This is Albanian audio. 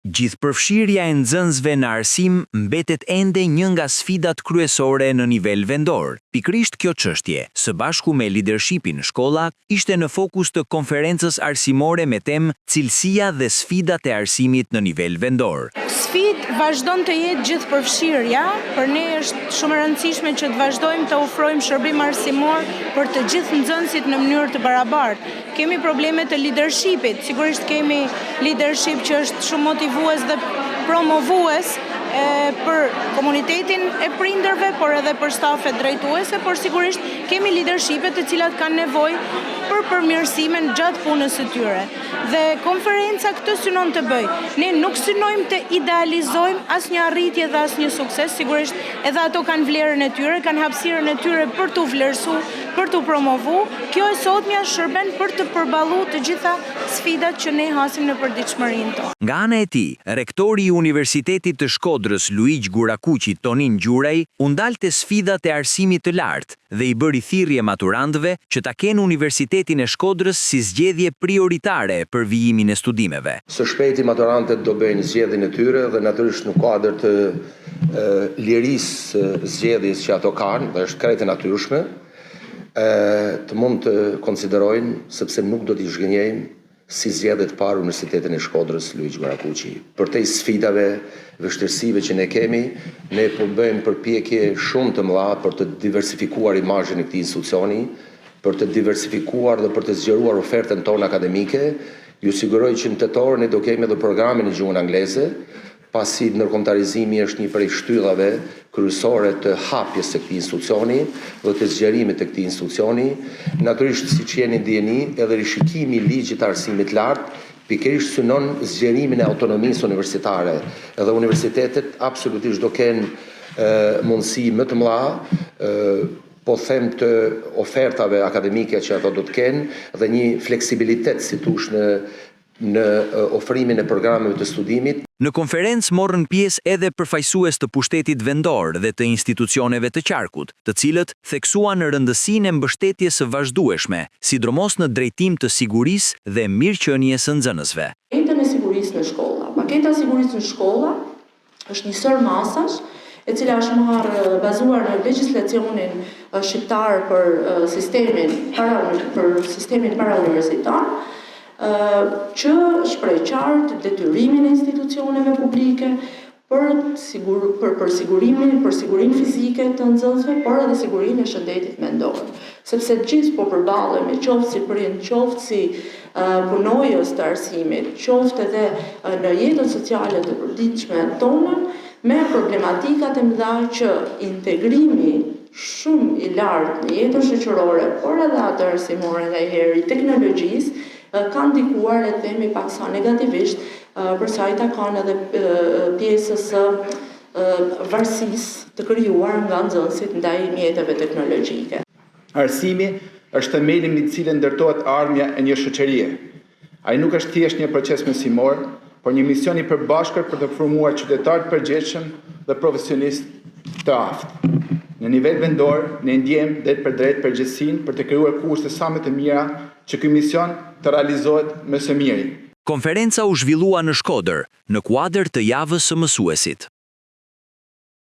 Gjithëpërfshirja e nxënësve në arsim mbetet ende një nga sfidat kryesore në nivel vendor. Pikërisht kjo çështje, së bashku me leadershipin në shkolla, ishte në fokus të konferencës arsimore me temë Cilësia dhe sfidat e arsimit në nivel vendor. Sfidë vazhdon të jetë gjithëpërfshirja, për ne është shumë e rëndësishme që të vazhdojmë të ofrojmë shërbim arsimor për të gjithë nxënësit në mënyrë të barabartë. Kemi probleme të leadershipit, sigurisht kemi leadership që është shumë motivues dhe promovues për komunitetin e prindërve, por edhe për stafet drejtuese, por sigurisht kemi leadershipet të cilat kanë nevojë për përmirësimin gjatë punës së tyre. Dhe konferenca këtë synon të bëj. Ne nuk synojmë të idealizojmë asnjë arritje dhe asnjë sukses, sigurisht edhe ato kanë vlerën e tyre, kanë hapësirën e tyre për t'u vlerësuar, për t'u promovu. Kjo e sotmja shërben për të përballuar të gjitha sfidat që ne hasim në përditshmërinë tonë. Nga ana e tij, rektori i Universitetit të Shkodrës Luigjë Gurakuqi Tonin Gjuraj u ndalte sfidat e arsimit të lartë dhe i bëri thirrje maturantëve që ta kenë Universitetin e Shkodrës si zgjedhje prioritare për vijimin e studimeve. Së shpejti maturantët do bëjnë zgjedhjen e tyre dhe natyrisht në kuadër të lirisë zgjedhjes që ato kanë, dhe është krejtë e natyrshme, të mund të konsiderojnë, sepse nuk do t'i zhgënjejmë si zgjedhje të parë Universitetin e Shkodrës Luigjë Gurakuqi. Për te sfidave, vështirësive që ne kemi, ne po bëjmë përpjekje shumë të mëdha për të diversifikuar imazhin e këtij institucioni, për të diversifikuar dhe për të zgjeruar ofertën tonë akademike. Ju siguroj që në tetor ne do kemi edhe programin e gjuhën angleze, pasi ndërkombëtarizimi është një prej shtyllave kryesore të hapjes së këtij institucioni dhe të zgjerimit të këtij institucioni. Natyrisht, siç jeni ndjeni, edhe rishikimi i ligjit të arsimit lartë pikërisht synon zgjerimin e autonomisë universitare. Edhe universitetet absolutisht do kenë mundësi më të mëdha po them të ofertave akademike që ato do të kenë dhe një fleksibilitet, si thosh, në ofrimin e programeve të studimit. Në konferencë morën pjesë edhe përfaqësues të pushtetit vendor dhe të institucioneve të qarkut, të cilët theksuan rëndësinë e mbështetjes së vazhdueshme, sidomos në drejtim të sigurisë dhe mirëqenies së nxënësve. Paketa e sigurisë në shkolla. Paketa e sigurisë në shkolla është një sër masash e cila është bazuar në legjislacionin shqiptar për sistemin parauniversitar, që shpreh qartë detyrimin e institucioneve publike për sigurinë fizike të nxënësve, por edhe sigurinë e shëndetit mendor. Sepse gjithë po përballemi, qoftë si prind, qoftë si punojës të arsimit, qoftë edhe në jetën sociale të përditshme tonën, me problematikat e mëdha që integrimi shumë i lartë në jetën shoqërore, por edhe atë arsimore ndajherë i teknologjisë, kanë ndikuar, le të themi, paksa negativisht për sa i takon edhe pjesës së varësisë të krijuar nga nxënësit ndaj mjeteve teknologjike. Arsimi është themeli mbi të cilën ndërtohet ardhmja e një shoqërie. Ai nuk është thjesht një proces mësimor, por një mision i përbashkët për të formuar qytetar të përgjegjshëm dhe profesionistë të aftë. Në nivel vendor, ne ndjejmë drejt për drejt përgjegjësinë për të krijuar kushte sa më të mira që ky mision të realizohet më së miri. Konferenca u zhvillua në Shkodër, në kuadër të javës së mësuesit.